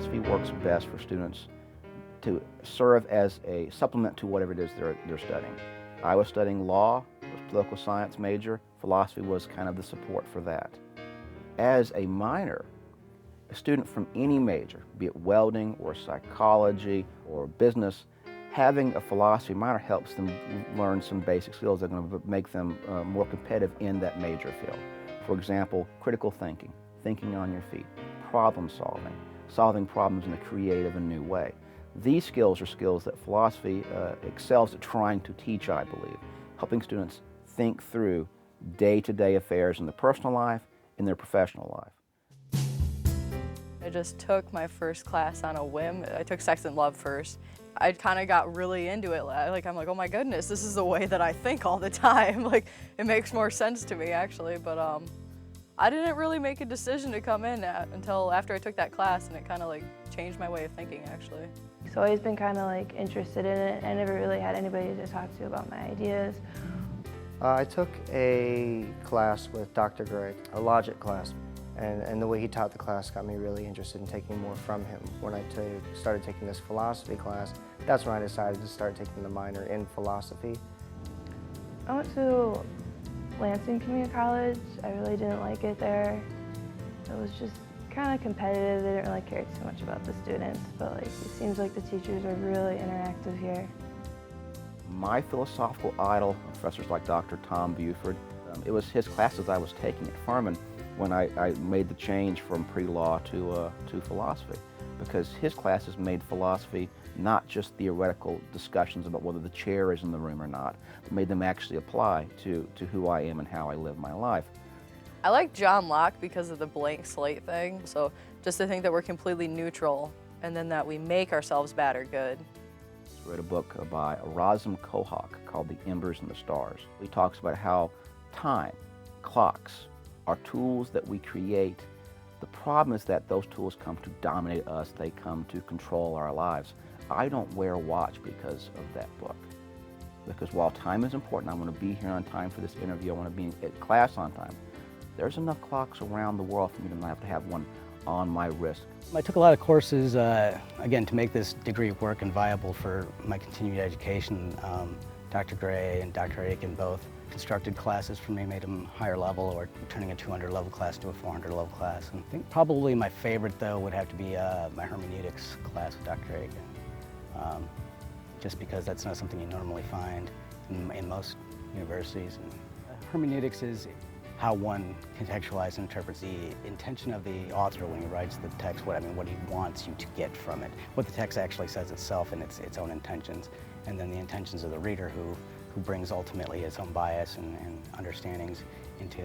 philosophy works best for students to serve as a supplement to whatever it is they're studying. I was studying law, was a political science major. Philosophy was kind of the support for that. As a minor, a student from any major, be it welding or psychology or business, having a philosophy minor helps them learn some basic skills that are going to make them more competitive in that major field. For example, critical thinking, thinking on your feet, problem solving, solving problems in a creative and new way. These skills are skills that philosophy excels at trying to teach, I believe, helping students think through day-to-day affairs in their personal life, in their professional life. I just took my first class on a whim. I took Sex and Love first. I kind of got really into it. I'm like, oh my goodness, this is the way that I think all the time. Like, it makes more sense to me, actually. But I didn't really make a decision to come in until after I took that class, and it kind of like changed my way of thinking, actually. I've always been kind of like interested in it. I never really had anybody to talk to about my ideas. I took a class with Dr. Gray, a logic class, and the way he taught the class got me really interested in taking more from him. When I started taking this philosophy class, that's when I decided to start taking the minor in philosophy. I went to Lansing Community College. I really didn't like it there. It was just kind of competitive. They didn't really care too much about the students, but like it seems like the teachers are really interactive here. My philosophical idol, professors like Dr. Tom Buford, it was his classes I was taking at Furman when I made the change from pre-law to philosophy, because his classes made philosophy not just theoretical discussions about whether the chair is in the room or not, but made them actually apply to who I am and how I live my life. I like John Locke because of the blank slate thing. So just to think that we're completely neutral and then that we make ourselves bad or good. I read a book by Razum Kohak called The Embers and the Stars. He talks about how time, clocks, are tools that we create. The problem is that those tools come to dominate us. They come to control our lives. I don't wear a watch because of that book. Because while time is important, I want to be here on time for this interview, I want to be at class on time, there's enough clocks around the world for me to not have to have one on my wrist. I took a lot of courses, again, to make this degree work and viable for my continued education. Dr. Gray and Dr. Aiken both constructed classes for me, made them higher level, or turning a 200 level class to a 400 level class. And I think probably my favorite, though, would have to be my hermeneutics class with Dr. Aiken. Just because that's not something you normally find in most universities. And hermeneutics is how one contextualizes and interprets the intention of the author when he writes the text, what he wants you to get from it, what the text actually says itself and its own intentions, and then the intentions of the reader who brings ultimately his own bias and understandings into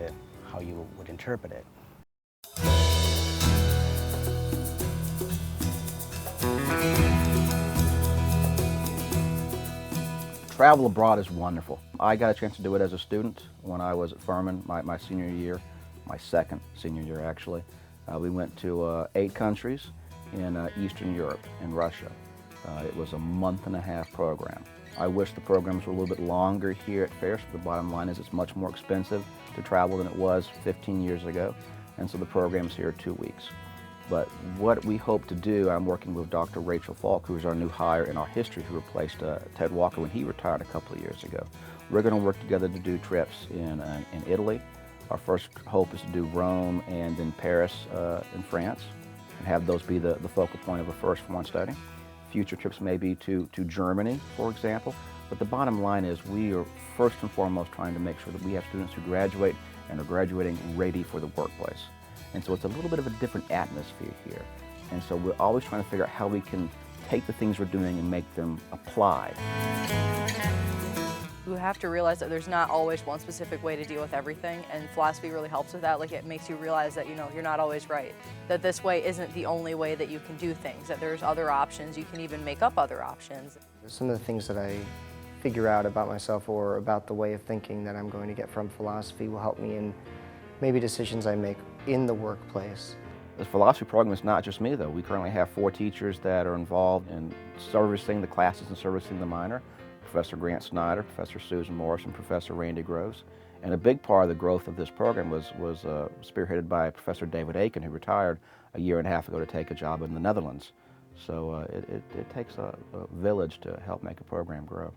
how you would interpret it. Travel abroad is wonderful. I got a chance to do it as a student when I was at Furman, my senior year, my second senior year actually. We went to 8 countries in Eastern Europe and Russia. It was a month-and-a-half program. I wish the programs were a little bit longer here at Ferris, but the bottom line is it's much more expensive to travel than it was 15 years ago, and so the programs here are 2 weeks. But what we hope to do, I'm working with Dr. Rachel Falk, who's our new hire in our history, who replaced Ted Walker when he retired a couple of years ago. We're going to work together to do trips in Italy. Our first hope is to do Rome and then Paris in France, and have those be the focal point of a first foreign study. Future trips may be to Germany, for example. But the bottom line is we are first and foremost trying to make sure that we have students who graduate and are graduating ready for the workplace. And so it's a little bit of a different atmosphere here. And so we're always trying to figure out how we can take the things we're doing and make them applied. You have to realize that there's not always one specific way to deal with everything, and philosophy really helps with that. Like, it makes you realize that, you're not always right, that this way isn't the only way that you can do things, that there's other options, you can even make up other options. Some of the things that I figure out about myself or about the way of thinking that I'm going to get from philosophy will help me in maybe decisions I make in the workplace. The philosophy program is not just me, though. We currently have 4 teachers that are involved in servicing the classes and servicing the minor. Professor Grant Snyder, Professor Susan Morris, and Professor Randy Groves. And a big part of the growth of this program was spearheaded by Professor David Aiken, who retired a year and a half ago to take a job in the Netherlands. So it takes a village to help make a program grow.